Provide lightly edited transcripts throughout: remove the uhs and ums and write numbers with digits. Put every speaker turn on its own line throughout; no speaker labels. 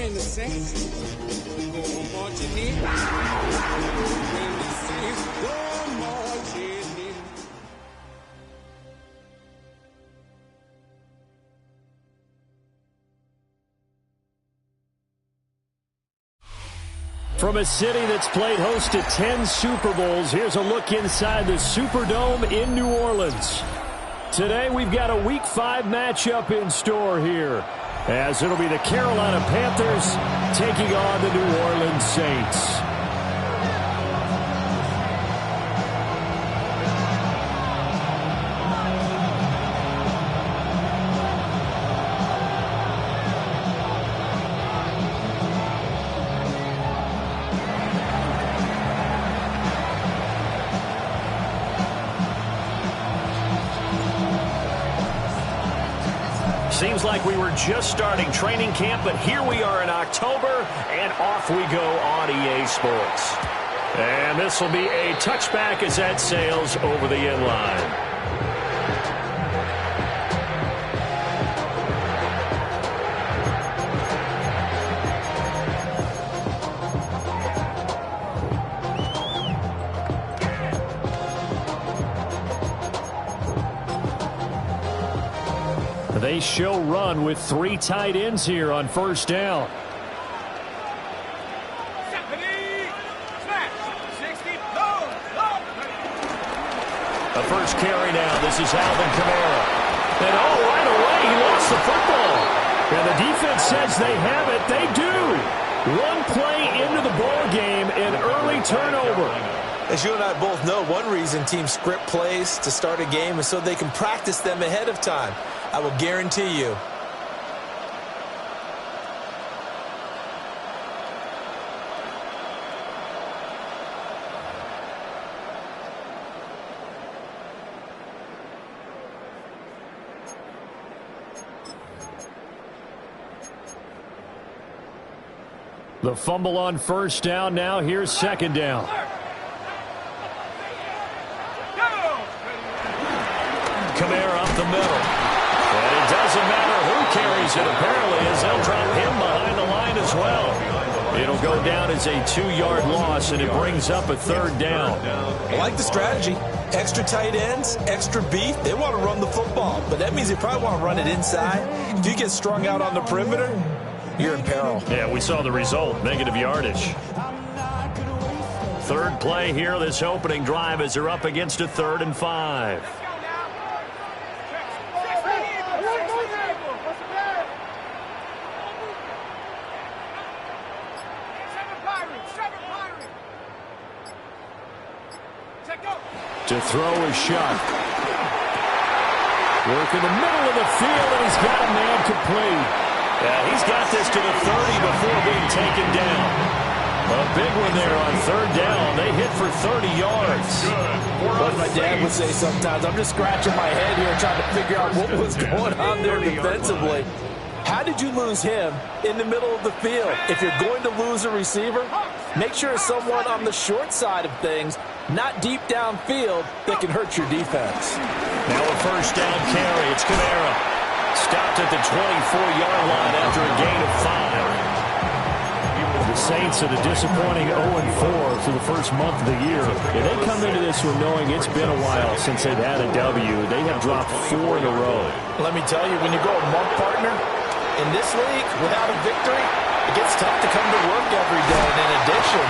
and the Saints go marching in. When the Saints go marching in.
From a city that's played host to 10 Super Bowls, here's a look inside the Superdome in New Orleans. Today we've got a Week 5 matchup in store here, as it'll be the Carolina Panthers taking on the New Orleans Saints. Seems like we were just starting training camp, but here we are in October, and off we go on EA Sports. And this will be a touchback as that sails over the end line. They show run with 3 tight ends here on first down. The first carry now. This is Alvin Kamara. And right away he lost the football. And the defense says they have it. They do. One play into the ball game, an early turnover.
As you and I both know, one reason teams script plays to start a game is so they can practice them ahead of time. I will guarantee you.
The fumble on first down. Now here's second down. Kamara up the middle. And it doesn't matter who carries it, apparently, as they'll drop him behind the line as well. It'll go down as a 2-yard loss, and it brings up a third down.
I like the strategy. Extra tight ends, extra beef. They want to run the football, but that means they probably want to run it inside. If you get strung out on the perimeter, you're in peril.
Yeah, we saw the result, negative yardage. Third play here, this opening drive, as they're up against a 3rd and 5. To throw is shot. Work in the middle of the field, and he's got a man complete. Yeah, he's got this to the 30 before being taken down. A big one there on 3rd down. They hit for 30 yards.
What my dad would say sometimes, I'm just scratching my head here trying to figure out what was going on there defensively. How did you lose him in the middle of the field? If you're going to lose a receiver, make sure it's someone on the short side of things, not deep downfield, that can hurt your defense.
Now a first down carry. It's Kamara. Stopped at the 24-yard line after a gain of 5. The Saints at a disappointing 0-4 through the first month of the year. And they come into this one knowing it's been a while since they've had a W. They have dropped 4 in a row.
Let me tell you, when you go a month partner in this league without a victory, it gets tough to come to work every day. And in addition,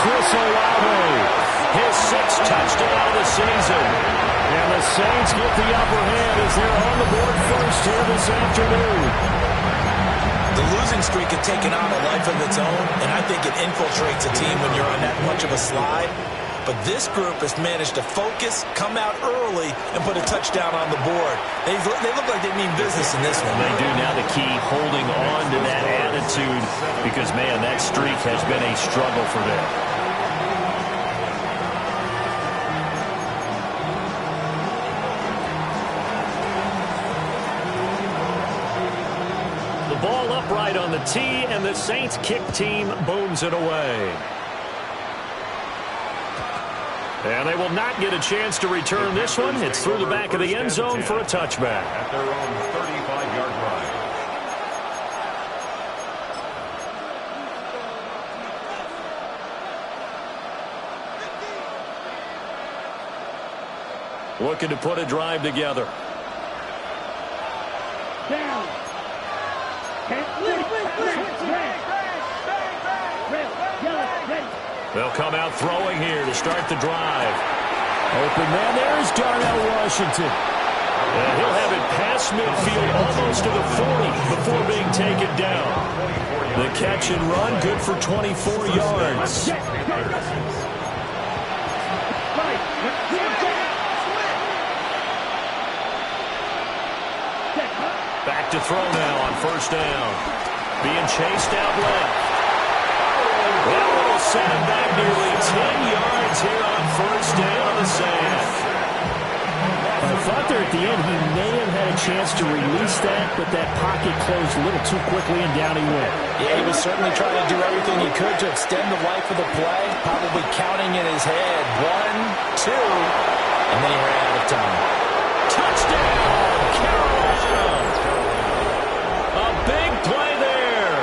Chris Olave, his 6th touchdown of the season. And the Saints get the upper hand as they're on the board first here this afternoon.
The losing streak had taken on a life of its own, and I think it infiltrates a team when you're on that much of a slide. But this group has managed to focus, come out early, and put a touchdown on the board. They look like they mean business in this one.
They do. Now the key, holding on to that attitude, because, man, that streak has been a struggle for them. Ball upright on the tee, and the Saints kick team booms it away. And they will not get a chance to return this one. It's through the back of the end zone for a touchback.
At their own 35-yard line.
Looking to put a drive together.
Down.
They'll come out throwing here to start the drive. Open man, there's Darnell Washington. And he'll have it past midfield almost to the 40 before being taken down. The catch and run, good for 24 yards. Back to throw now on first down. Being chased out left. That will send him back nearly 10 yards here on first down on the sack.
I thought there at the end he may have had a chance to release that, but that pocket closed a little too quickly and down he went.
Yeah, he was certainly trying to do everything he could to extend the life of the play, probably counting in his head. 1, 2, and then he ran out of time.
Touchdown, Carolina! A big play there.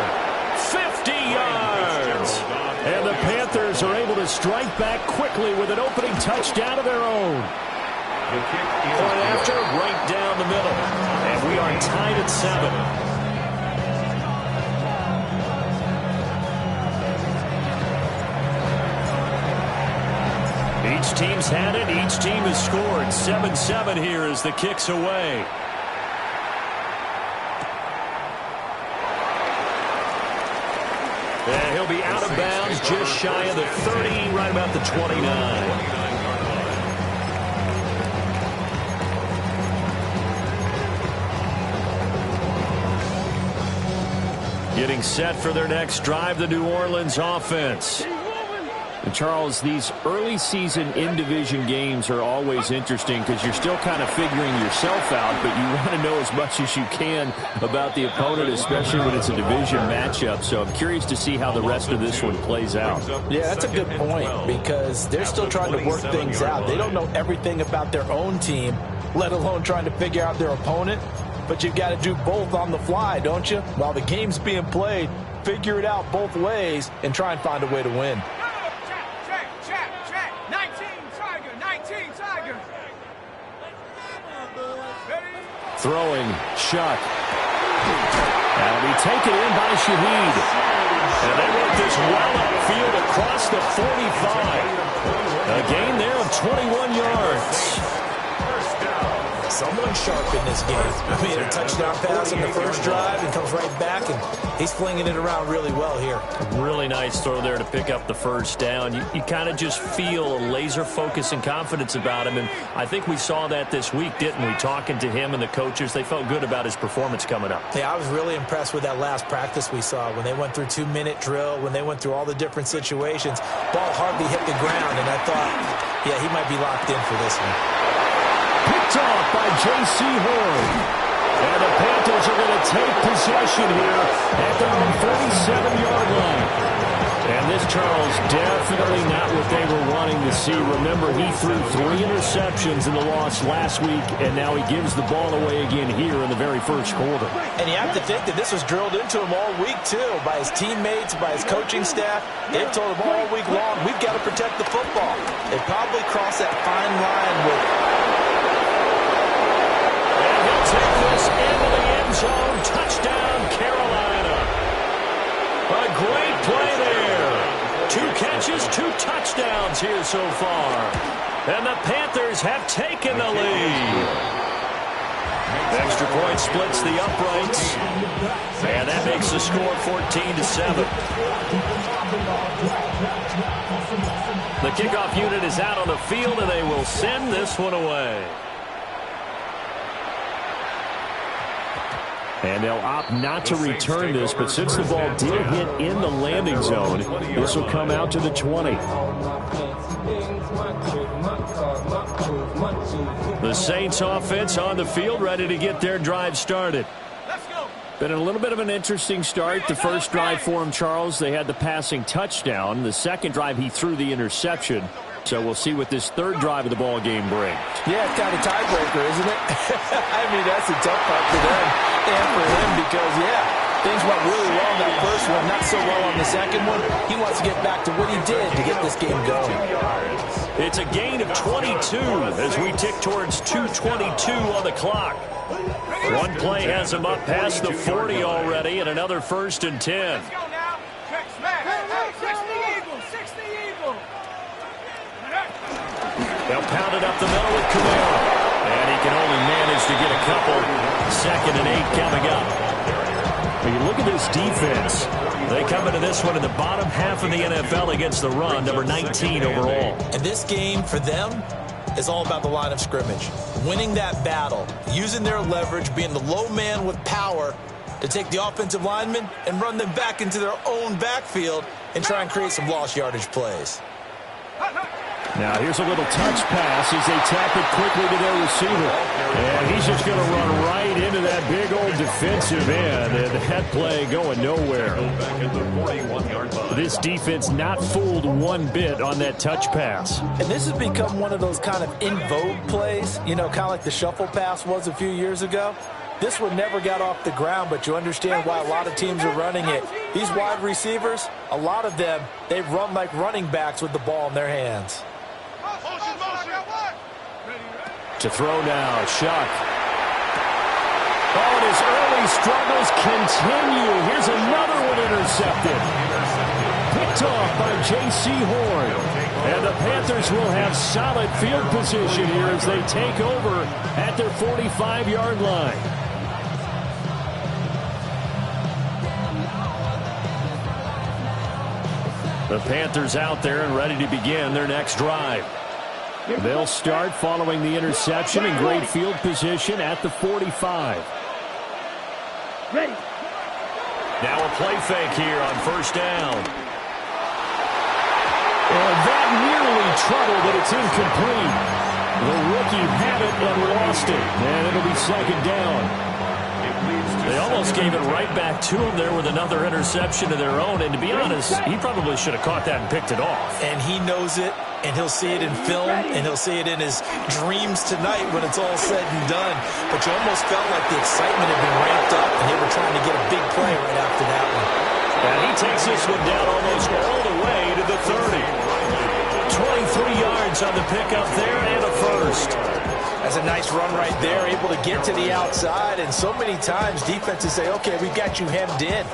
50 yards. And the Panthers are able to strike back quickly with an opening touchdown of their own. Point after, right down the middle. And we are tied at 7. Each team's had it. Each team has scored. 7-7 here as the kick's away. And he'll be out of bounds just shy of the 30, right about the 29. Getting set for their next drive, the New Orleans offense.
And Charles, these early season in-division games are always interesting because you're still kind of figuring yourself out, but you want to know as much as you can about the opponent, especially when it's a division matchup. So I'm curious to see how the rest of this one plays out.
Yeah, that's a good point because they're still trying to work things out. They don't know everything about their own team, let alone trying to figure out their opponent. But you've got to do both on the fly, don't you? While the game's being played, figure it out both ways and try and find a way to win.
Check. 19 Tiger.
Throwing, Shuck. That'll be taken in by Shaheed. And they work this well upfield across the 45. A gain there of 21 yards.
Someone sharp in this game. I mean, a touchdown pass on the first drive and comes right back, and he's flinging it around really well here.
Really nice throw there to pick up the first down. You kind of just feel a laser focus and confidence about him, and I think we saw that this week, didn't we? Talking to him and the coaches, they felt good about his performance coming up.
Yeah, I was really impressed with that last practice we saw when they went through 2-minute drill, when they went through all the different situations. Ball hardly hit the ground, and I thought, yeah, he might be locked in for this one.
Picked off by J.C. Horn. And the Panthers are going to take possession here at their own 47-yard line. And this, Charles, definitely not what they were wanting to see. Remember, he threw 3 interceptions in the loss last week, and now he gives the ball away again here in the very first quarter.
And you have to think that this was drilled into him all week, too, by his teammates, by his coaching staff. They've told him all week long, we've got to protect the football. They probably crossed that fine line with...
Take this into the end zone. Touchdown, Carolina. A great play there. 2 catches, 2 touchdowns here so far. And the Panthers have taken the lead. Extra point splits the uprights. And that makes the score 14-7. The kickoff unit is out on the field, and they will send this one away.
And they'll opt not to return this, but since the ball did hit in the landing zone, this will come out to the 20.
The Saints offense on the field, ready to get their drive started.
Been a little bit of an interesting start. The first drive for him, Charles, they had the passing touchdown. The second drive, he threw the interception. So we'll see what this third drive of the ball game brings.
Yeah, it's kind of tiebreaker, isn't it? I mean, that's a tough part for them and for him because, yeah, Things went really well in that first one, not so well on the second one. He wants to get back to what he did to get this game going.
It's a gain of 22 as we tick towards 2:22 on the clock. One play has him up past the 40 already, and another 1st and 10.
Let's go now. Smash. Hey, 60 Eagle.
They'll pound it up the middle with Camara. And he can only manage to get a couple. 2nd and 8 coming up. When you look at this defense, they come into this one in the bottom half of the NFL against the run, number 19 overall.
And this game, for them, is all about the line of scrimmage. Winning that battle, using their leverage, being the low man with power to take the offensive linemen and run them back into their own backfield and try and create some lost yardage plays.
Now here's a little touch pass as they tap it quickly to their receiver. And he's just going to run right into that big old defensive end. And that play going nowhere. This defense not fooled one bit on that touch pass.
And this has become one of those kind of in vogue plays, you know, kind of like the shuffle pass was a few years ago. This one never got off the ground, but you understand why a lot of teams are running it. These wide receivers, a lot of them, they run like running backs with the ball in their hands.
To throw now, Shuck. Oh, and his early struggles continue. Here's another one intercepted. Picked off by J.C. Horn. And the Panthers will have solid field position here as they take over at their 45-yard line. The Panthers out there and ready to begin their next drive. They'll start following the interception in great field position at the 45.
Ready.
Now a play fake here on 1st down. And that nearly trouble, but it's incomplete. The rookie had it and lost it. And it'll be 2nd down. They almost gave it right back to him there with another interception of their own. And to be honest, he probably should have caught that and picked it off.
And he knows it, and he'll see it in film, and he'll see it in his dreams tonight when it's all said and done. But you almost felt like the excitement had been ramped up, and they were trying to get a big play right after that one.
And he takes this one down almost all the way to the 30. 23 yards on the pickup there and a 1st.
That's a nice run right there, able to get to the outside. And so many times defenses say, okay, we've got you hemmed in.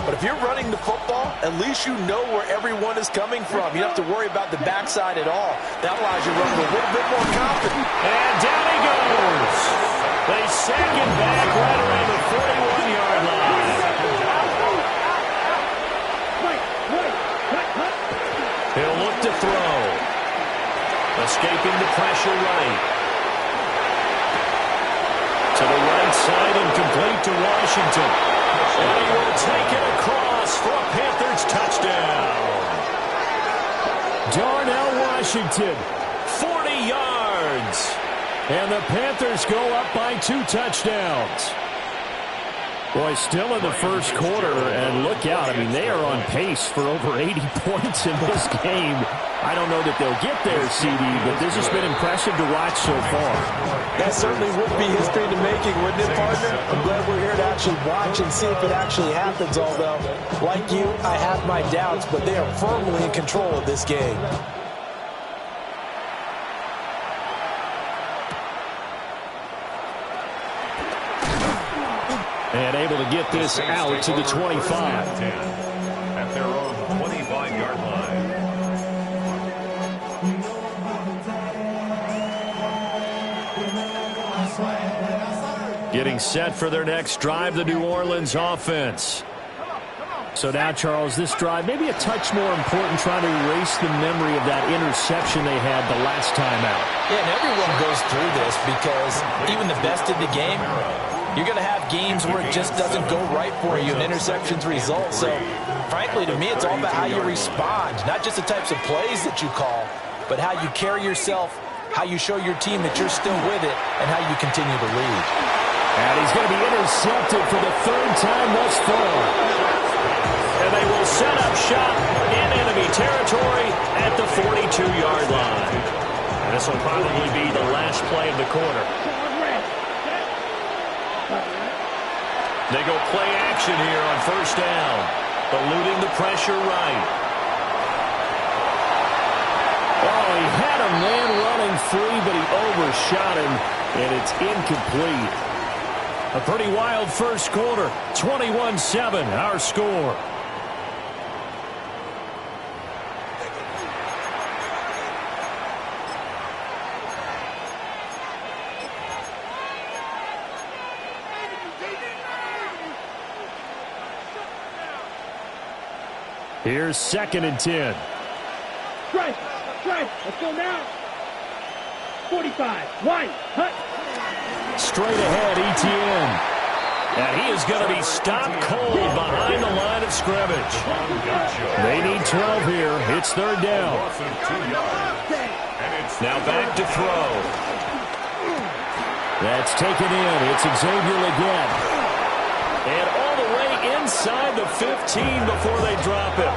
But if you're running the football, at least you know where everyone is coming from. You don't have to worry about the backside at all. That allows you to run with a little bit more confidence.
And down he goes. They sack him back right around the 41-yard line. He'll look to throw. Escaping the pressure right. To the right side and complete to Washington. And he will take it across for a Panthers touchdown. Darnell Washington, 40 yards. And the Panthers go up by 2 touchdowns. Boy, still in the first quarter, and look out. I mean, they are on pace for over 80 points in this game. I don't know that they'll get there, CD, but this has been impressive to watch so far.
That certainly would be history in the making, wouldn't it, partner? I'm glad we're here to actually watch and see if it actually happens, although, like you, I have my doubts, but they are firmly in control of this game.
And able to get this out to the 25.
At their own 25-yard line.
Getting set for their next drive, the New Orleans offense. So now, Charles, this drive maybe a touch more important, trying to erase the memory of that interception they had the last time out.
Yeah, and everyone goes through this because even the best in the game, you're going to have games where it just doesn't go right for you and interceptions result. So, frankly, to me, it's all about how you respond, not just the types of plays that you call, but how you carry yourself, how you show your team that you're still with it, and how you continue to lead.
And he's going to be intercepted for the 3rd time thus far. And they will set up shop in enemy territory at the 42-yard line. And this will probably be the last play of the quarter.
They go play action here on first down. Eluding the pressure right.
Oh, he had a man running free, but he overshot him, and it's incomplete. A pretty wild first quarter. 21-7, our score. Here's 2nd and 10.
Strike. Let's go now. 45. Wide. Hut.
Straight ahead, ETN. And he is going to be stopped cold behind the line of scrimmage. They need 12 here. It's 3rd down.
Now back to throw.
That's taken in. It's Xavier Legette.
And all the way inside the 15 before they drop him.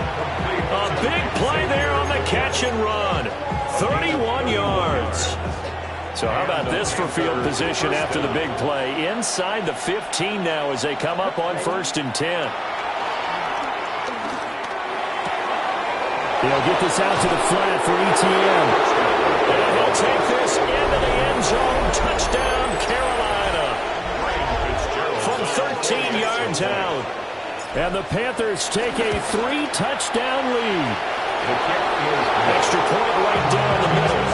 A big play there on the catch and run. 31 yards. So how about this for field position after the big play? Inside the 15 now as they come up on 1st and 10.
He'll get this out to the flat for ETN.
And he'll take this into the end zone. Touchdown, Carolina. From 13 yards out.
And the Panthers take a 3-touchdown lead.
Extra point right down the middle.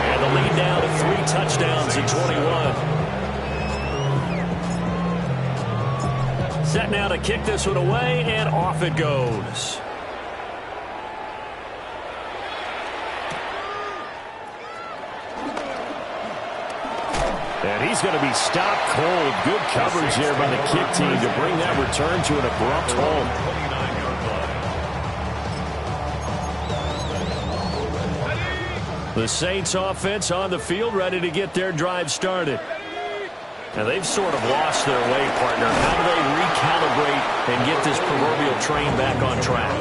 And the lead now to 3 touchdowns at 21. Set now to kick this one away, and off it goes.
And he's going to be stopped cold. Good coverage there by the kick team to bring that return to an abrupt halt. The Saints offense on the field, ready to get their drive started.
Now they've sort of lost their way, partner. How do they recalibrate and get this proverbial train back on track?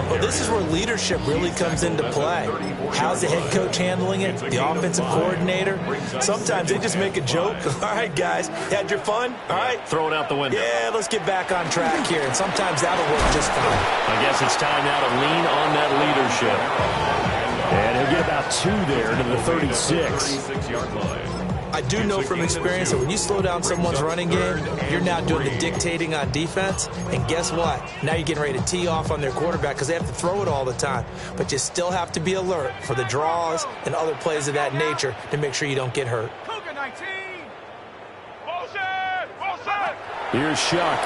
Well, this is where leadership really comes into play. How's the head coach handling it? The offensive coordinator? Sometimes they just make a joke. All right, guys, had your fun? All right.
Throw it out the window.
Yeah, let's get back on track here. And sometimes that'll work just fine.
I guess it's time now to lean on that leadership.
And he'll get about 2 there to the 36.
I do know from experience that when you slow down someone's running game, you're now doing the dictating on defense. And guess what? Now you're getting ready to tee off on their quarterback because they have to throw it all the time. But you still have to be alert for the draws and other plays of that nature to make sure you don't get hurt.
Cougar 19. Motion.
Here's Shuck.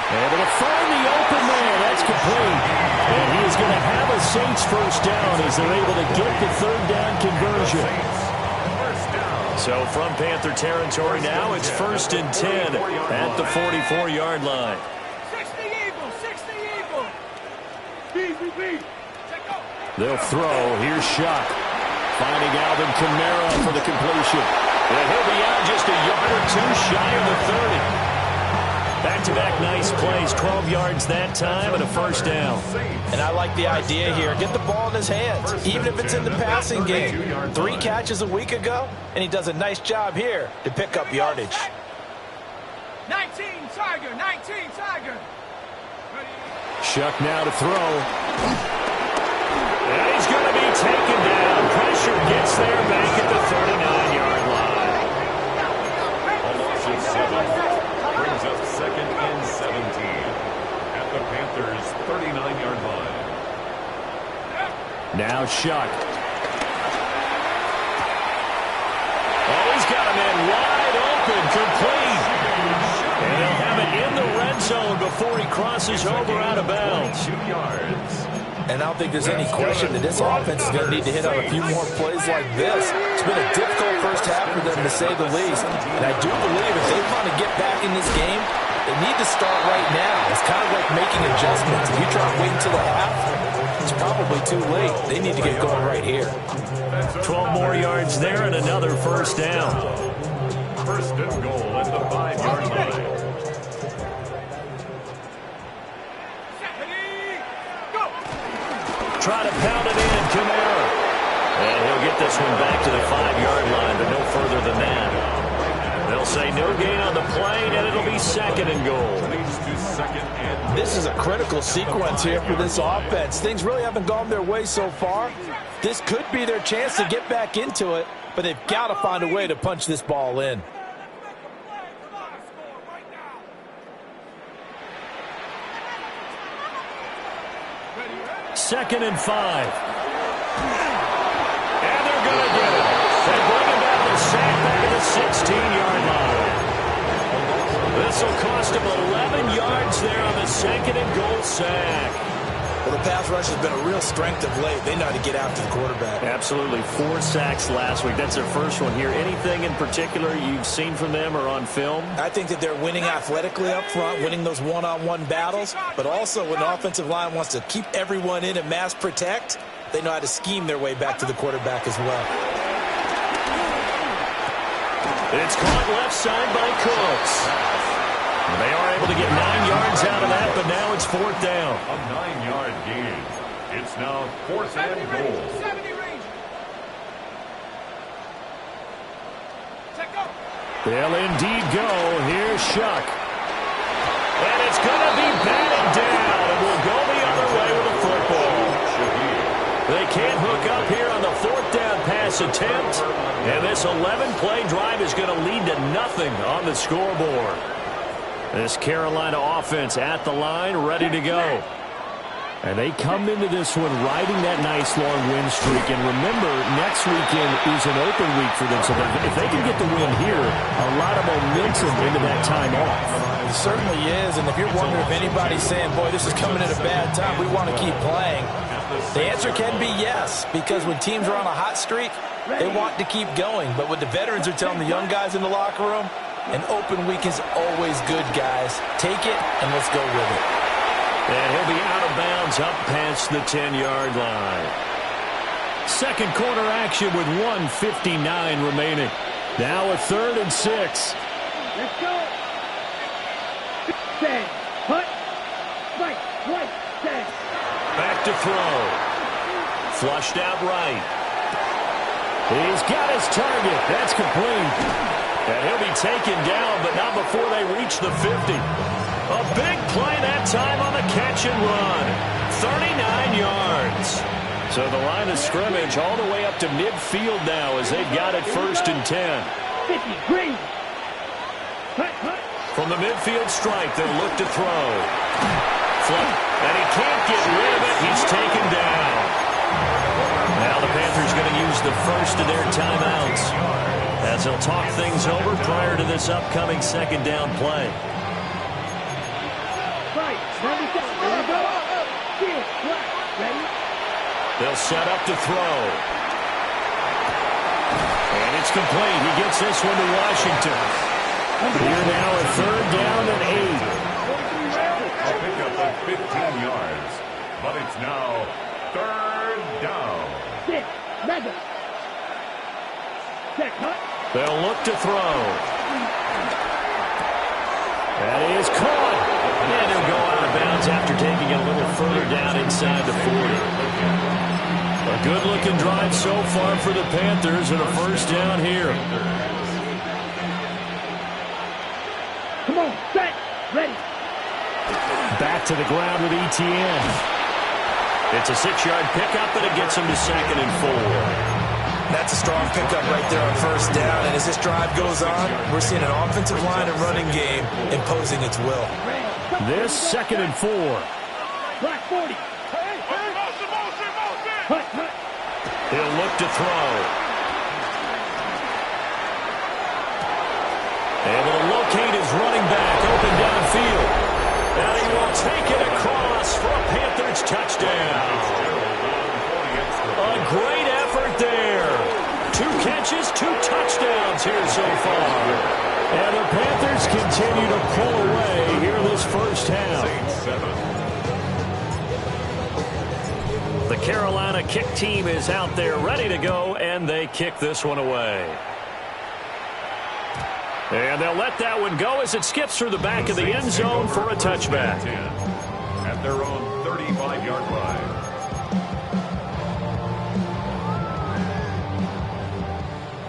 Able to find the open man. That's complete. And he is going to have a Saints first down as they're able to get the 3rd down conversion.
So from Panther territory now, it's 1st and 10 at the 44-yard line.
60 Eagle.
They'll throw. Here's Shuck. Finding Alvin Kamara for the completion.
And he'll be out just a yard or 2 shy of the 30. Back-to-back nice plays, 12 yards that time and a first down.
And I like the idea here. Get the ball in his hands, even if it's in the passing game. 3 catches a week ago, and he does a nice job here to pick up yardage.
19 Tiger.
Shuck now to throw.
And he's going to be taken down. Pressure gets there back at the 39-yard line.
A loss of 7. Brings up 2nd and 17 at the Panthers' 39-yard line.
Now Shuck.
Oh, he's got him in wide open, complete. And he'll have it in the red zone before he crosses over out of bounds.
2 yards.
And I don't think there's any question that this offense is going to need to hit on a few more plays like this. It's been a difficult first half for them, to say the least. And I do believe if they want to get back in this game, they need to start right now. It's kind of like making adjustments. If you try to wait until the half, it's probably too late. They need to get going right here.
12 more yards there and another first down.
1st and goal at the 5-yard line.
Try to pound it in, Kamara. And he'll get this one back to the 5-yard line, but no further than that.
They'll say no gain on the play, and it'll be 2nd and goal.
This is a critical sequence here for this offense. Things really haven't gone their way so far. This could be their chance to get back into it, but they've got to find a way to punch this ball in.
Second and 5. And they're going to get it. They bring him down the sack back at the 16-yard line. This will cost him 11 yards there on the 2nd and goal sack.
Well, the pass rush has been a real strength of late. They know how to get after the quarterback.
Absolutely. 4 sacks last week. That's their first one here. Anything in particular you've seen from them or on film?
I think that they're winning athletically up front, winning those one-on-one battles, but also when the offensive line wants to keep everyone in and mass protect, they know how to scheme their way back to the quarterback as well.
It's caught left side by Cooks. They are able to get 9 yards out of that, but now it's 4th down.
A 9-yard gain. It's now 4th and goal.
They'll indeed go. Here's Shuck. And it's going to be batted down, and we'll go the other way with the football. They can't hook up here on the 4th down pass attempt, and this 11-play drive is going to lead to nothing on the scoreboard. This Carolina offense at the line, ready to go. And they come into this one riding that nice long win streak. And remember, next weekend is an open week for them. So if they can get the win here, a lot of momentum into that time off.
It certainly is. And if you're wondering if anybody's saying, boy, this is coming at a bad time, we want to keep playing, the answer can be yes. Because when teams are on a hot streak, they want to keep going. But what the veterans are telling the young guys in the locker room, an open week is always good, guys. Take it, and let's go with it.
And he'll be out of bounds up past the 10-yard line. Second quarter action with 1:59 remaining. Now a 3rd and 6.
Let's go. Set. Hut. Right. Set.
Back to throw. Flushed out right. He's got his target. That's complete. And he'll be taken down, but not before they reach the 50. A big play that time on the catch and run. 39 yards. So the line of scrimmage all the way up to midfield now as they've got it 1st and 10.
50, green.
From the midfield stripe, they'll look to throw. Flip, and he can't get rid of it. He's taken down. Now the Panthers going to use the first of their timeouts as they'll talk things over prior to this upcoming 2nd down play. They'll set up to throw. And it's complete. He gets this one to Washington. Here now at 3rd down and 8.
A pickup of 15 yards. But it's now 3rd down.
They'll look to throw. That is caught. And he'll go out of bounds after taking it a little further down inside the 40. A good-looking drive so far for the Panthers and a 1st down here.
Come on, set, ready.
Back to the ground with Etienne. It's a 6-yard pickup, and it gets him to 2nd and 4.
That's a strong pickup right there on 1st down. And as this drive goes on, we're seeing an offensive line and running game imposing its will.
This 2nd and 4.
Black 40.
He'll look to throw. Able to locate his running back open downfield. And he will take it across for a Panthers touchdown. A great effort there. 2 catches, 2 touchdowns here so far. And the Panthers continue to pull away here this 1st half. The Carolina kick team is out there ready to go, and they kick this one away. And they'll let that one go as it skips through the back of the end zone for a touchback.
At their own 35-yard line.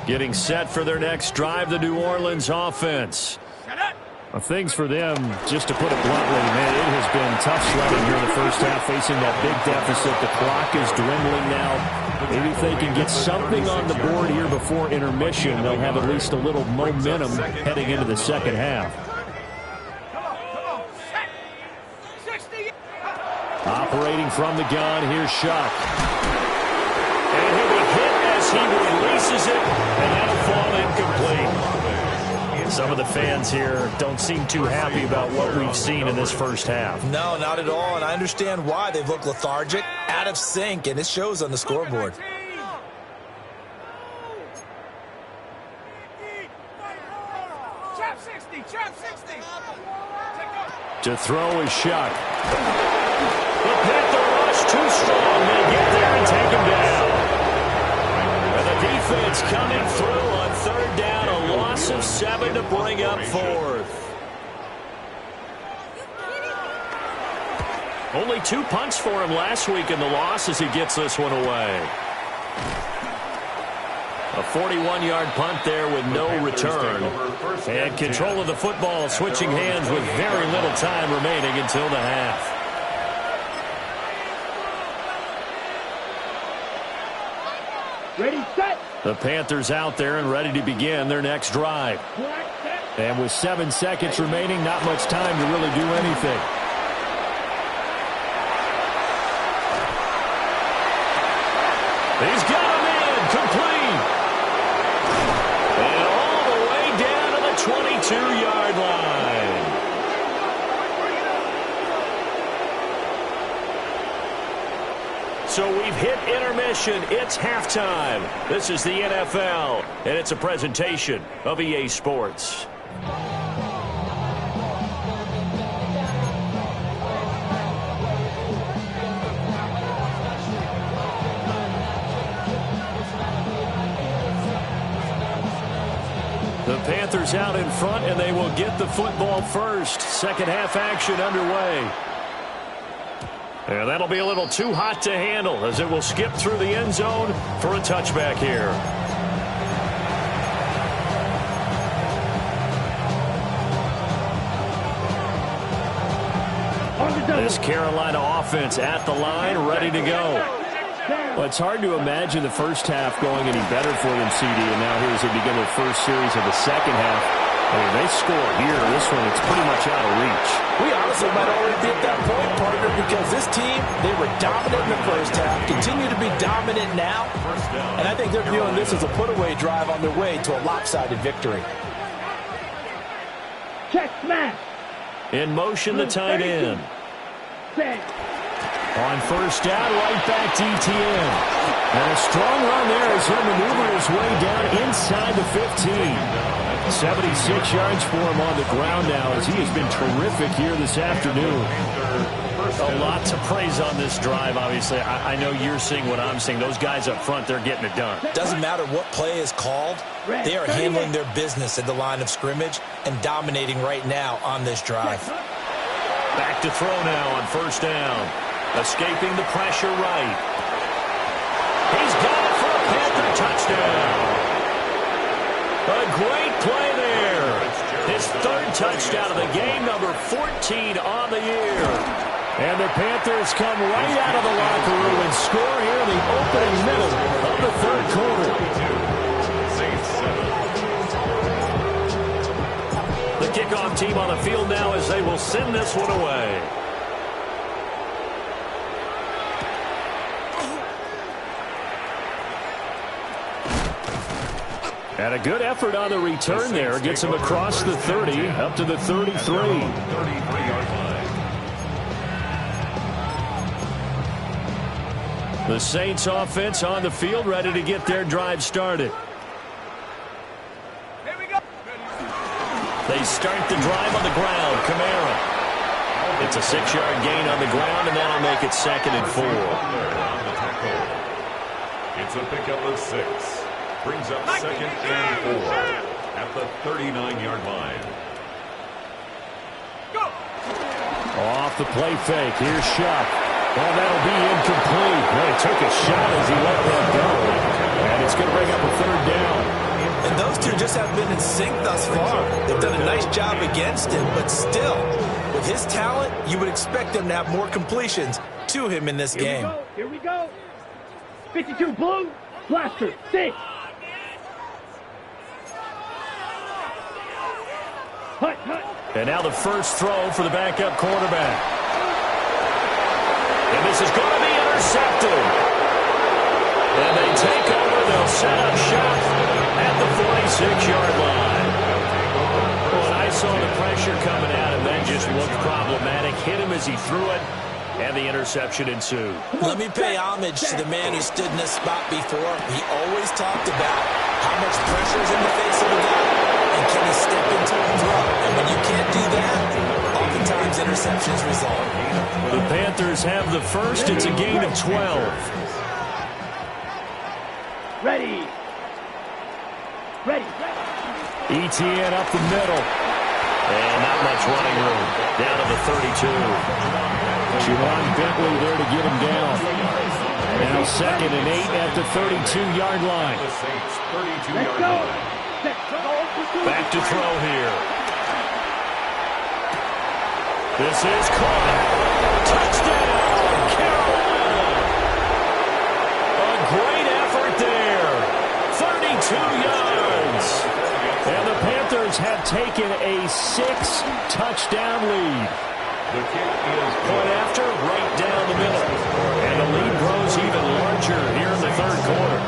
Getting set for their next drive, the New Orleans offense. Well, things for them, just to put it bluntly, man, it has been tough sledding here in the first half, facing that big deficit. The clock is dwindling now. Maybe if they can get something on the board here before intermission, they'll have at least a little momentum heading into the second half. Operating from the gun, here's Shuck. And he'll be hit as he releases it, and that'll fall incomplete. Some of the fans here don't seem too happy about what we've seen in this first half.
No, not at all, and I understand why. They've looked lethargic, out of sync, and it shows on the scoreboard.
Trap 60, trap 60.
To throw is Shuck. The Panther rush too strong. They get there and take him down. And the defense coming through on third down. A loss of 7 to bring up fourth. Only 2 punts for him last week in the loss as he gets this one away. A 41-yard punt there with no return. And control of the football switching hands with very little time remaining until the half.
Ready, set.
The Panthers out there and ready to begin their next drive. And with 7 seconds remaining, not much time to really do anything. He's got him in, complete. And all the way down to the 22-yard line. So we've hit intermission. It's halftime. This is the NFL, and it's a presentation of EA Sports. The Panthers out in front, and they will get the football first. Second half action underway. And that'll be a little too hot to handle as it will skip through the end zone for a touchback here. This Carolina offense at the line, ready to go. Well, it's hard to imagine the first half going any better for them, CD, and now here as they begin their first series of the second half. I mean, they score here. This one, it's pretty much out of reach.
We honestly might already be at that point, partner, because this team, they were dominant in the first half, continue to be dominant now, and I think they're viewing this as a put-away drive on their way to a lopsided victory.
Check, smash.
In motion, the tight end.
Set.
On first down, right back to ETN. And a strong run there as he'll maneuver his way down inside the 15. 76 yards for him on the ground now as he has been terrific here this afternoon. A lot to praise on this drive, obviously. I know you're seeing what I'm seeing. Those guys up front, they're getting it done.
Doesn't matter what play is called. They are handling their business at the line of scrimmage and dominating right now on this drive.
Back to throw now on first down. Escaping the pressure right. He's got it for a Panther touchdown. A great play there. His third touchdown of the game, number 14 on the year. And the Panthers come right out of the locker room and score here in the opening minute of the third quarter. The kickoff team on the field now as they will send this one away. And a good effort on the return there. Gets him across the 30, up to the 33.
33-yard line.
The Saints offense on the field, ready to get their drive started.
Here we go.
They start the drive on the ground. Kamara. It's a 6-yard gain on the ground, and that'll make it 2nd and 4.
On the tackle. It's a pickup of 6. Brings up 2nd and 4 at the 39-yard line.
Go.
Off the play fake. Here's Shuck. Well, that'll be incomplete. Well, he took a shot as he let that go. And it's going to bring up a third down.
those two just have been in sync thus far. They've done a nice job against him, but still, with his talent, you would expect them to have more completions to him in this game.
Here we go. 52 blue, blaster, 6. Hut, hut.
And now the first throw for the backup quarterback. And this is going to be intercepted. And they take over. They'll set up shop at the 46-yard line. Well, I saw the pressure coming at him. That just looked problematic. Hit him as he threw it, and the interception ensued.
Let me pay homage to the man who stood in this spot before. He always talked about how much pressure is in the face of a guy, and can he step into a throw? And when you can't do that, oftentimes interceptions result.
The Panthers have the first. It's a gain of 12.
Ready. Ready.
ETN up the middle. And not much running room. Down to the 32. Javon Bentley there to get him down. Now 2nd and 8 at the 32-yard line.
Let's go.
Back to throw here. This is caught. Touchdown, Carolina. A great effort there. 32 yards. And the Panthers have taken a 6-touchdown lead.
The kick is
Point after, right down the middle. And the lead grows even larger here in the third quarter.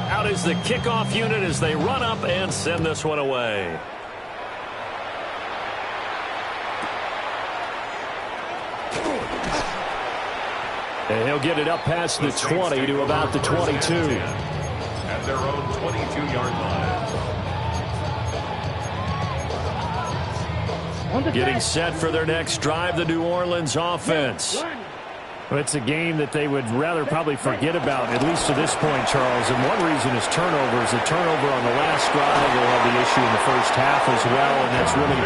Out is the kickoff unit as they run up and send this one away. And he'll get it up past the 20 to about the 22.
At their own 22-yard line.
Getting set for their next drive, the New Orleans offense. Well, it's a game that they would rather probably forget about, at least to this point, Charles. And one reason is turnovers. A turnover on the last drive. They'll have the issue in the first half as well. And that's really,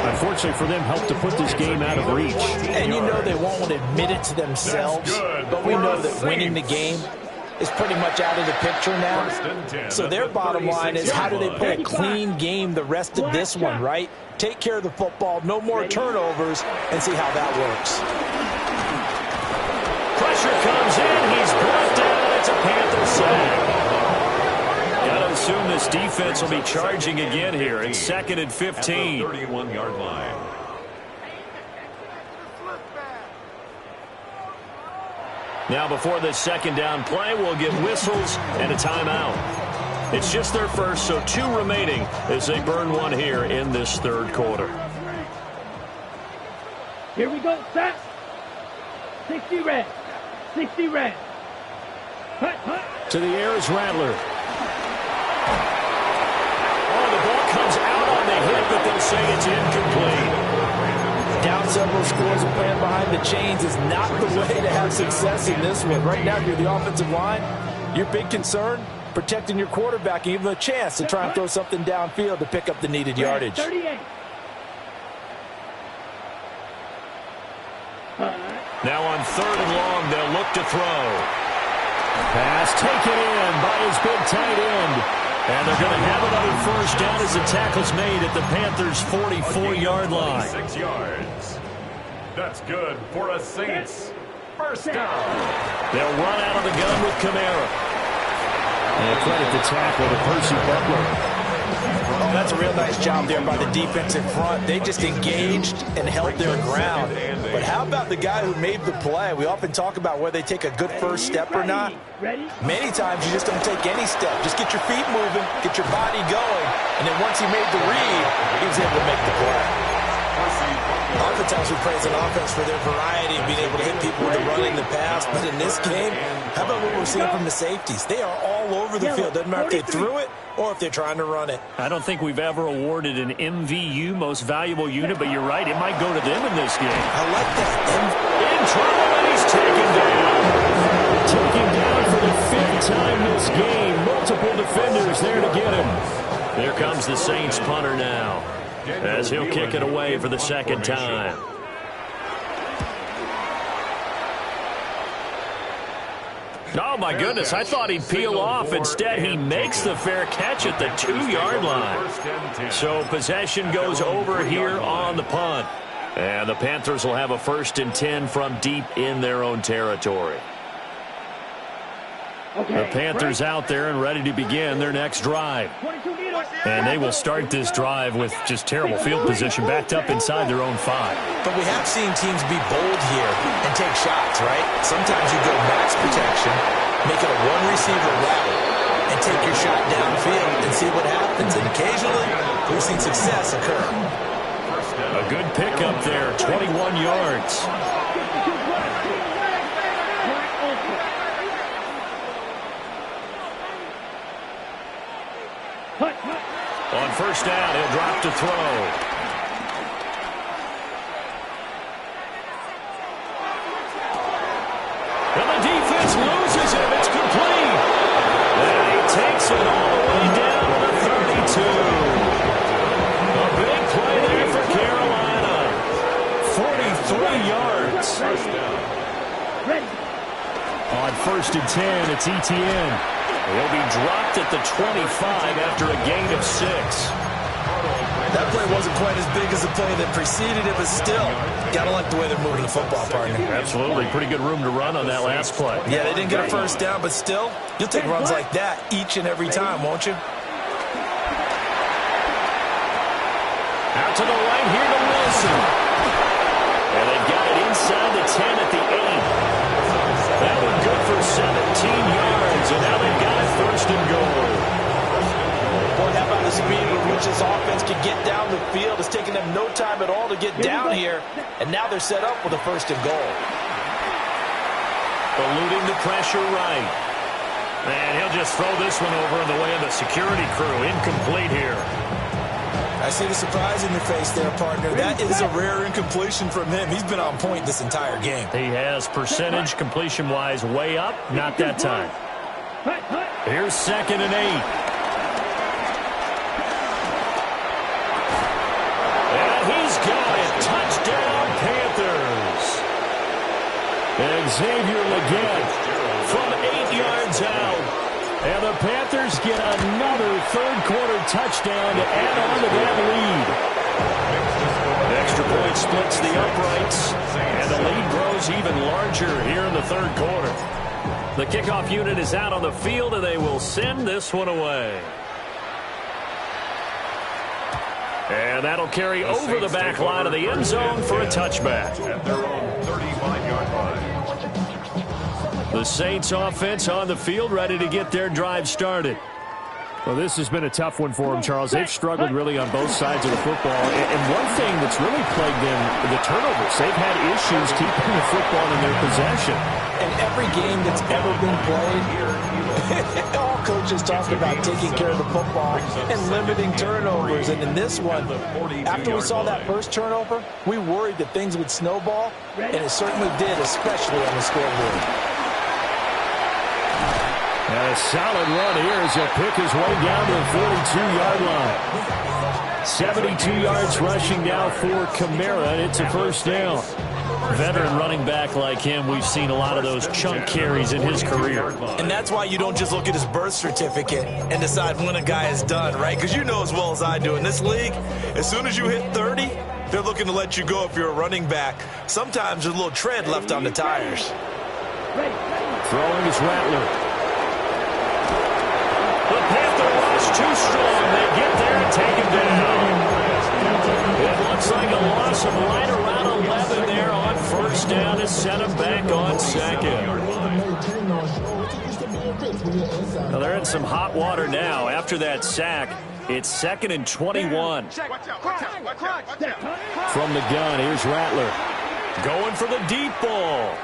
unfortunately for them, helped to put this game out of reach.
And you know they won't admit it to themselves, but we know that winning the game is pretty much out of the picture now. So their bottom line is, how do they play a clean game the rest of this one, right? Take care of the football, no more turnovers, and see how that works.
Pressure comes in. He's brought down. It's a Panther sack. Got to assume this defense will be charging again here. It's 2nd and 15.
31-yard line.
Now before this second down play, we'll get whistles and a timeout. It's just their first, so 2 remaining as they burn one here in this third quarter.
Here we go, set. 60 red. 60 red. Hut, hut.
To the air is Rattler. Oh, the ball comes out on the hit, but they'll say it's incomplete.
Down several scores and playing behind the chains is not the way to have success in this one. Right now, if you're the offensive line, your big concern, protecting your quarterback and give him a chance to try and throw something downfield to pick up the needed yardage.
38.
Now on 3rd and long, they'll look to throw. Pass taken in by his big tight end. And they're going to have another first down as the tackle's made at the Panthers' 44-yard line.
6 yards. That's good for a Saints first down.
They'll run out of the gun with Kamara. And credit the tackle to Percy Butler.
Oh, that's a real nice job there by the defensive front. They just engaged and held their ground. But how about the guy who made the play? We often talk about whether they take a good first step or not. Many times you just don't take any step. Just get your feet moving, get your body going, and then once he made the read, he was able to make the play. Oftentimes we praise an offense for their variety of being able to hit people with the run in the pass. But in this game, how about what we're seeing from the safeties? They are all over the field. Doesn't matter if they threw it or if they're trying to run it.
I don't think we've ever awarded an MVU, most valuable unit, but you're right, it might go to them in this game.
I like that.
In trouble, and he's taken down. Taken down for the 5th time this game. Multiple defenders there to get him. Here comes the Saints punter now, as he'll kick it away for the 2nd time.
Oh, my goodness. I thought he'd peel off. Instead, he makes the fair catch at the 2-yard line. So possession goes over here on the punt. And the Panthers will have a 1st and 10 from deep in their own territory. The Panthers out there and ready to begin their next drive. And they will start this drive with just terrible field position, backed up inside their own 5.
But we have seen teams be bold here and take shots, right? Sometimes you go max protection, make it a one-receiver route, and take your shot downfield and see what happens. And occasionally, we've seen success occur.
A good pickup there, 21 yards. On 1st down, he'll drop to throw. And the defense loses him. It's complete. And he takes it all the way down to the 32. A big play there for Carolina. 43 yards. On 1st and 10, it's ETN. He'll be dropped at the 25 after a gain of 6.
That play wasn't quite as big as the play that preceded it, but still, gotta like the way they're moving the football, partner.
Absolutely. Pretty good room to run on that last play.
Yeah, they didn't get a 1st down, but still, you'll take runs like that each and every time, won't you?
Out to the right here to Wilson. And they've got it inside the 10 at the 8. That one good for 17 yards, and now they've got it 1st and goal.
Boy, how about the speed with which this offense can get down the field? It's taking them no time at all to get down here, and now they're set up with a 1st and goal.
Eluding the pressure right. And he'll just throw this one over in the way of the security crew. Incomplete here.
I see the surprise in your face there, partner. That is a rare incompletion from him. He's been on point this entire game.
He has percentage completion-wise way up. Not that time. Here's 2nd and 8. And he's got it. Touchdown, Panthers. And Xavier Legette from 8 yards out. And the Panthers get another 3rd-quarter touchdown to add on to that lead. Extra point splits the uprights, and the lead grows even larger here in the 3rd quarter. The kickoff unit is out on the field, and they will send this one away. And that'll carry over the back line of the end zone for a touchback.
At their own 35-yard line.
The Saints offense on the field, ready to get their drive started. Well, this has been a tough one for them, Charles. They've struggled really on both sides of the football. And one thing that's really plagued them, the turnovers. They've had issues keeping the football in their possession.
In every game that's ever been played, all coaches talk about taking care of the football and limiting turnovers. And in this one, after we saw that first turnover, we worried that things would snowball, and it certainly did, especially on the scoreboard.
And a solid run here as he'll pick his way down to the 42-yard line. 72 yards rushing now for Kamara, and it's a 1st down. Veteran running back like him, we've seen a lot of those chunk carries in his career.
And that's why you don't just look at his birth certificate and decide when a guy is done, right? Because you know as well as I do, in this league, as soon as you hit 30, they're looking to let you go if you're a running back. Sometimes there's a little tread left on the tires.
Throwing is Rattler.
The Panther rush too strong. They get there and take him down. It looks like a loss of right around 11 there on 1st down to set him back on 2nd. Well, they're in some hot water now. After that sack, it's 2nd and 21.
From the gun, here's Rattler.
Going for the deep ball.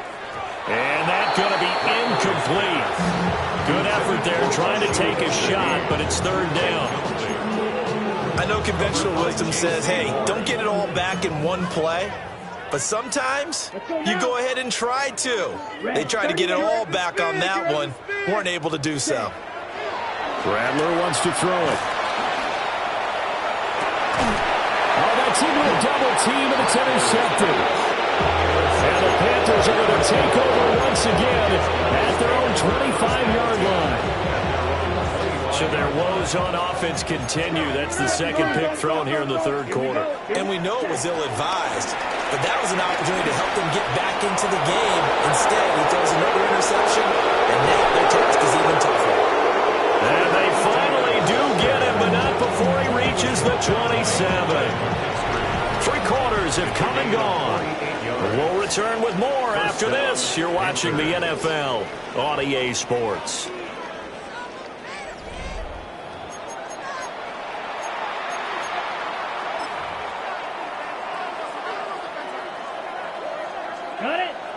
And that's going to be incomplete. Good effort there trying to take a shot, but it's 3rd down.
I know conventional wisdom says, hey, don't get it all back in one play. But sometimes you go ahead and try to. They tried to get it all back on that one. Weren't able to do so.
Rattler wants to throw it. Oh, that's into a double team, and it's intercepted. And the Panthers are going to take over once again at their own the 25-yard line.
So their woes on offense continue. That's the second pick thrown here in the third quarter.
And we know it was ill-advised, but that was an opportunity to help them get back into the game. Instead, he throws another interception, and now their task is even tougher.
And they finally do get him, but not before he reaches the 27. 3 quarters have come and gone. We'll return with more after this. You're watching the NFL on EA Sports.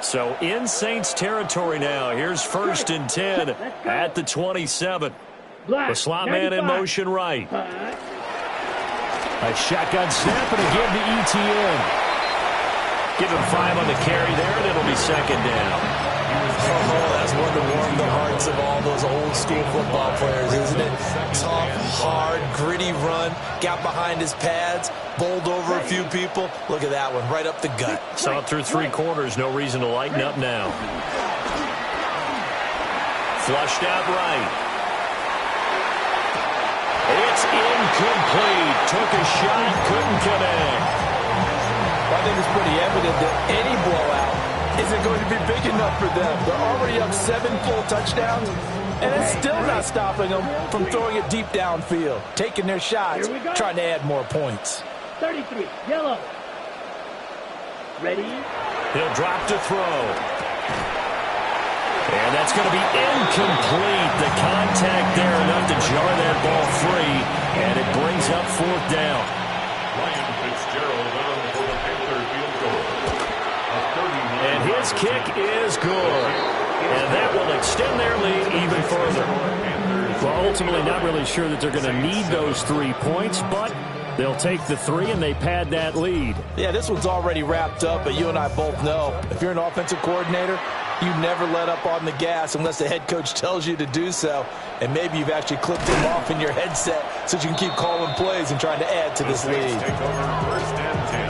So in Saints territory now. Here's 1st and 10 at the 27. The slot man in motion right.
A shotgun snap and a give to ETN.
Give him 5 on the carry there, and it'll be 2nd down.
Oh, that's one to warm the hearts of all those old-school football players, isn't it? Tough, hard, gritty run, got behind his pads, bowled over a few people. Look at that one, right up the gut.
Saw it through 3 quarters, no reason to lighten up now. Flushed out right. It's incomplete. Took a shot, couldn't connect.
I think it's pretty evident that any blowout isn't going to be big enough for them. They're already up 7 full touchdowns, and it's still not stopping them from throwing it deep downfield, taking their shots, trying to add more points.
33, yellow. Ready?
He'll drop to throw. And that's going to be incomplete. The contact there enough to jar that ball free, and it brings up 4th down.
Ryan Fitzgerald on for the Panther field goal.
And his kick is good. And that will extend their lead even further.
Well, ultimately not really sure that they're going to need those 3 points, but they'll take the 3 and they pad that lead.
Yeah, this one's already wrapped up, but you and I both know if you're an offensive coordinator, you never let up on the gas unless the head coach tells you to do so. And maybe you've actually clipped him off in your headset so you can keep calling plays and trying to add to this lead.
Take over 1st and 10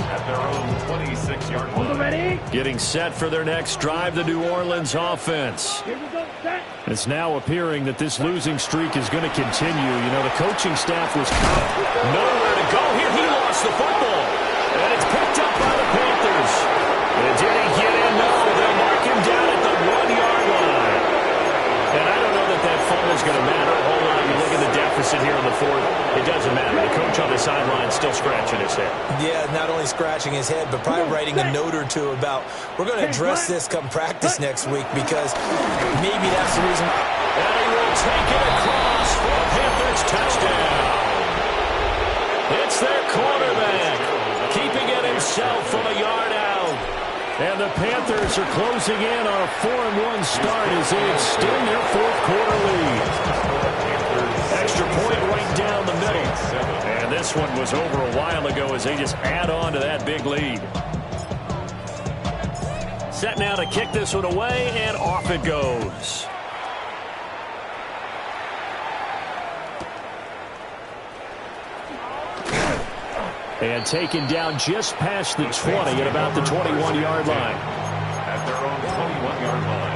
at their own 26-yard line.
Ready?
Getting set for their next drive, the New Orleans offense.
Here we go, set.
It's now appearing that this losing streak is going to continue. You know, the coaching staff was
nowhere to go here. He lost the football. And it's picked up by the Panthers. And did he get in? No, they'll mark him down at the 1-yard line. And I don't know that fumble is going to matter a whole lot. You look at the deficit here in the 4th. It doesn't matter. The coach on the sideline still scratching his head.
Yeah, not only scratching his head, but probably writing a note or two about, we're going to address this come practice next week, because maybe that's the reason.
And he will take it across for a Panthers touchdown. It's their quarterback, keeping it himself from a yard out. And the Panthers are closing in on a 4-1 start as they extend their 4th quarter lead. Extra point right down the middle. And this one was over a while ago as they just add on to that big lead. Set now to kick this one away, and off it goes. And taken down just past the 20 at about the 21-yard line.
At their own 21-yard line.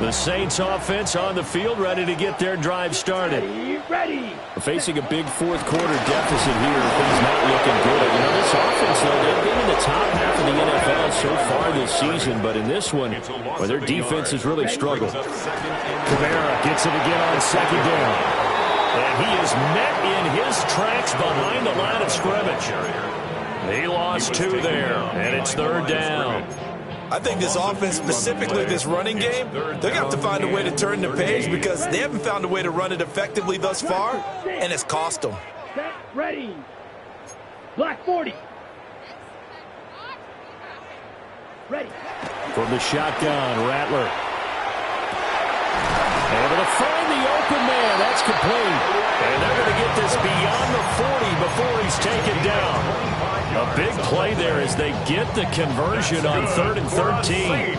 The Saints offense on the field, ready to get their drive started.
Ready.
facing a big 4th quarter deficit here. Things not looking good. You know, this offense, though, they've been in the top half of the NFL so far this season, but in this one, well, their defense has really struggled.
Cabrera gets it again on 2nd down. And he is met in his tracks behind the line of scrimmage. He lost 2 there, and it's 3rd down.
I think this offense, specifically this running game, they're going to have to find a way to turn the page because they haven't found a way to run it effectively thus far, and it's cost them.
Set, ready. Black 40. Ready.
From the shotgun, Rattler. Able to find the open man. That's complete.
And they're going to get this beyond the 40 before he's taken down. A big play there as they get the conversion on 3rd and 13.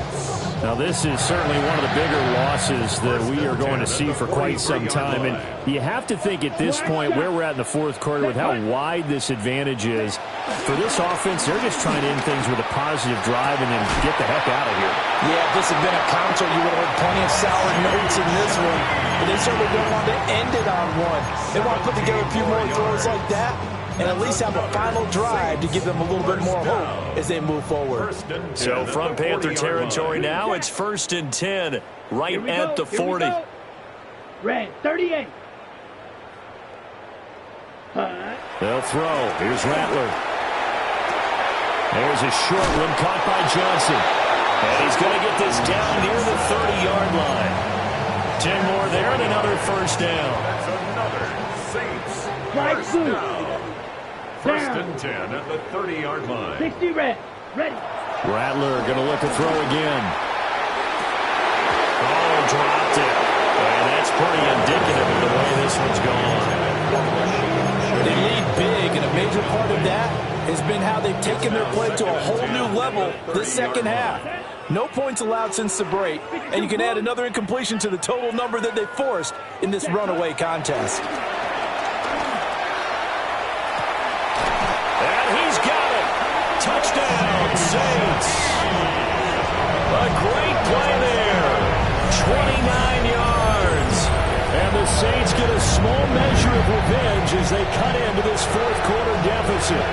Now, this is certainly one of the bigger losses that we are going to see for quite some time. And you have to think at this point where we're at in the fourth quarter with how wide this advantage is. For this offense, they're just trying to end things with a positive drive and then get the heck out of here.
Yeah, if this had been a counter, you would have heard plenty of sour notes in this one. But they certainly don't want to end it on one. They want to put together a few more throws like that and at least have a final drive to give them a little bit more hope as they move forward.
So from Panther territory now, it's 1st and 10, right at the 40.
Red, 38.
They'll throw. Here's Rattler. There's a short one caught by Johnson.
And he's going to get this down near the 30-yard line. 10 more there and another first down.
That's another Saints
First
down. 1st and 10 at the 30-yard line.
60 red. Ready.
Rattler going to look to throw again.
Oh, dropped it. And that's pretty indicative of the way this one's gone.
They lead big, and a major part of that has been how they've taken their play to a whole new level this second half. No points allowed since the break, and you can add another incompletion to the total number that they forced in this runaway contest.
And he's got it. Touchdown, Saints. A great play there. 29 yards.
And the Saints get a small measure of revenge as they cut into this fourth quarter deficit.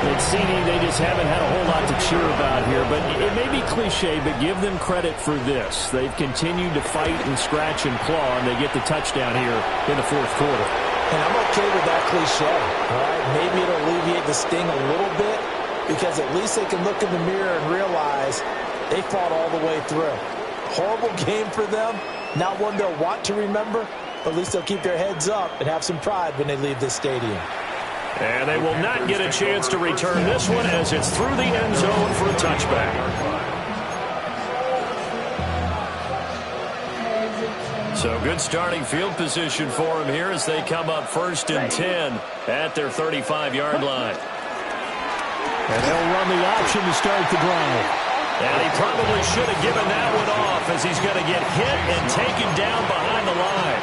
And CD, they just haven't had a whole lot to cheer about here, but it may be cliche, but give them credit for this. They've continued to fight and scratch and claw, and they get the touchdown here in the fourth quarter.
And I'm okay with that cliche, all right? Maybe it'll alleviate the sting a little bit because at least they can look in the mirror and realize they fought all the way through. Horrible game for them, not one they'll want to remember, but at least they'll keep their heads up and have some pride when they leave this stadium.
And they will not get a chance to return this one as it's through the end zone for a touchback. So good starting field position for them here as they come up 1st and 10 at their 35-yard line.
And they'll run the option to start the drive.
And he probably should have given that one off as he's going to get hit and taken down behind the line.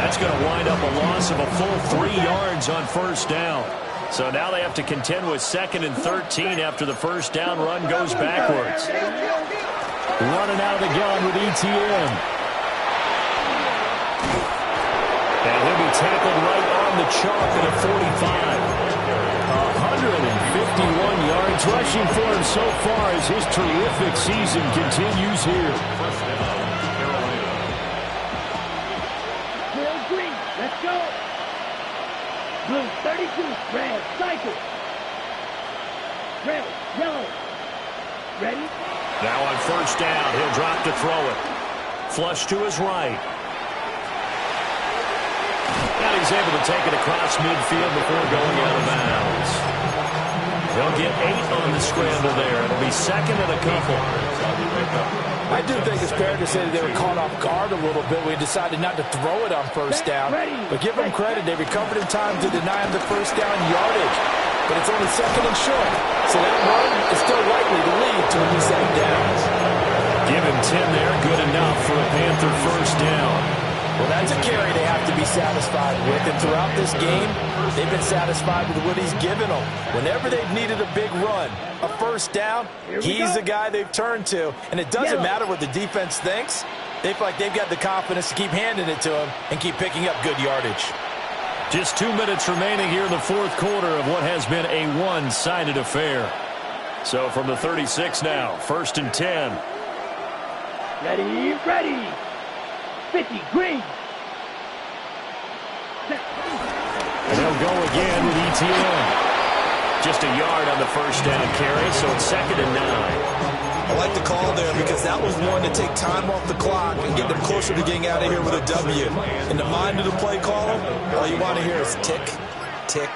That's going to wind up a loss of a full 3 yards on first down. So now they have to contend with 2nd and 13 after the first down run goes backwards.
Running out of the gun with ETN.
And he'll be tackled right on the chalk at a 45.
151 yards rushing for him so far as his terrific season continues here.
Blue, green. Let's go. Blue, 32. Red, cycle. Red, yellow. Ready?
Now on first down, he'll drop to throw it. Flush to his right. And he's able to take it across midfield before going out of bounds. They'll get 8 on the scramble there. It'll be 2nd and a couple.
I do think it's fair to say that they were caught off guard a little bit. We decided not to throw it on first down. But give them credit. They recovered in time to deny him the first down yardage. But it's only 2nd and short. So that run is still likely to lead to a new set of downs.
Give him 10 there. Good enough for a Panther first down.
Well, that's a carry they have to be satisfied with. And throughout this game, they've been satisfied with what he's given them. Whenever they've needed a big run, a first down, he's the guy they've turned to. And it doesn't matter what the defense thinks. They feel like they've got the confidence to keep handing it to him and keep picking up good yardage.
Just 2 minutes remaining here in the fourth quarter of what has been a one-sided affair. So from the 36 now, 1st and 10.
Ready, ready. 50, green.
And they'll go again with ETN.
Just a yard on the first down carry, so it's 2nd and 9.
I like the call there because that was one to take time off the clock and get them closer to getting out of here with a W. In the mind of the play caller, all you want to hear is tick, tick,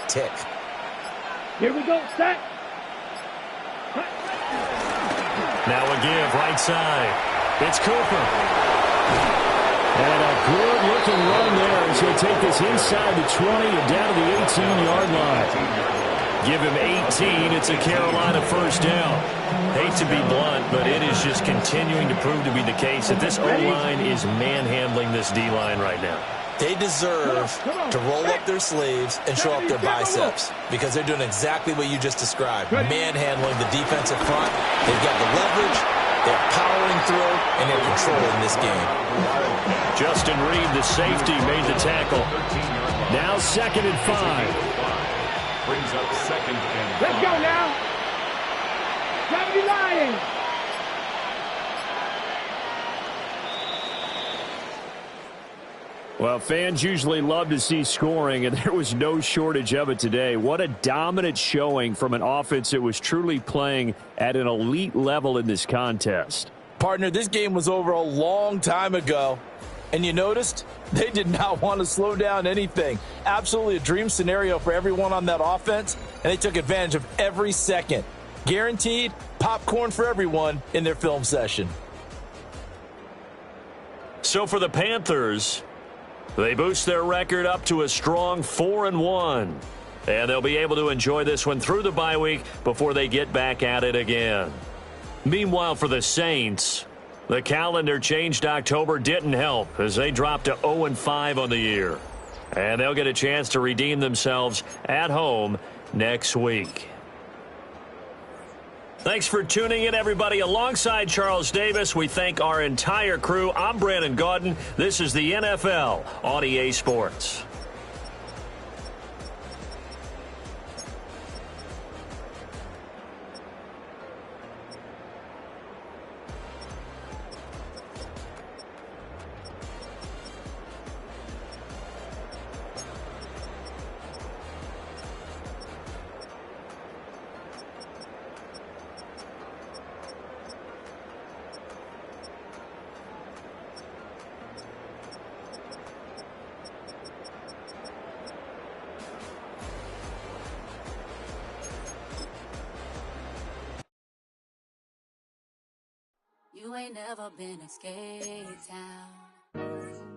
tick.
Here we go, set.
Now a give, right side. It's Cooper.
And a good-looking run there as he'll take this inside the 20 and down to the 18-yard line. Give him 18. It's a Carolina first down.
Hate to be blunt, but it is just continuing to prove to be the case that this O-line is manhandling this D-line right now.
They deserve to roll up their sleeves and show up their biceps because they're doing exactly what you just described, manhandling the defensive front. They've got the leverage, they're powering through, and they're controlling this game.
Justin Reed, the safety, made the tackle. Now 2nd and 5.
Brings up 2nd and 5.
Let's go now. Gravity Lions.
Well, fans usually love to see scoring, and there was no shortage of it today. What a dominant showing from an offense that was truly playing at an elite level in this contest.
Partner, this game was over a long time ago, and you noticed they did not want to slow down anything. Absolutely a dream scenario for everyone on that offense, and they took advantage of every second. Guaranteed popcorn for everyone in their film session.
So for the Panthers, they boost their record up to a strong 4-1. And they'll be able to enjoy this one through the bye week before they get back at it again. Meanwhile, for the Saints, the calendar changed October didn't help as they dropped to 0-5 on the year. And they'll get a chance to redeem themselves at home next week. Thanks for tuning in, everybody. Alongside Charles Davis, we thank our entire crew. I'm Brandon Gaudin. This is the NFL on EA Sports.
You ain't never been in Skate Town.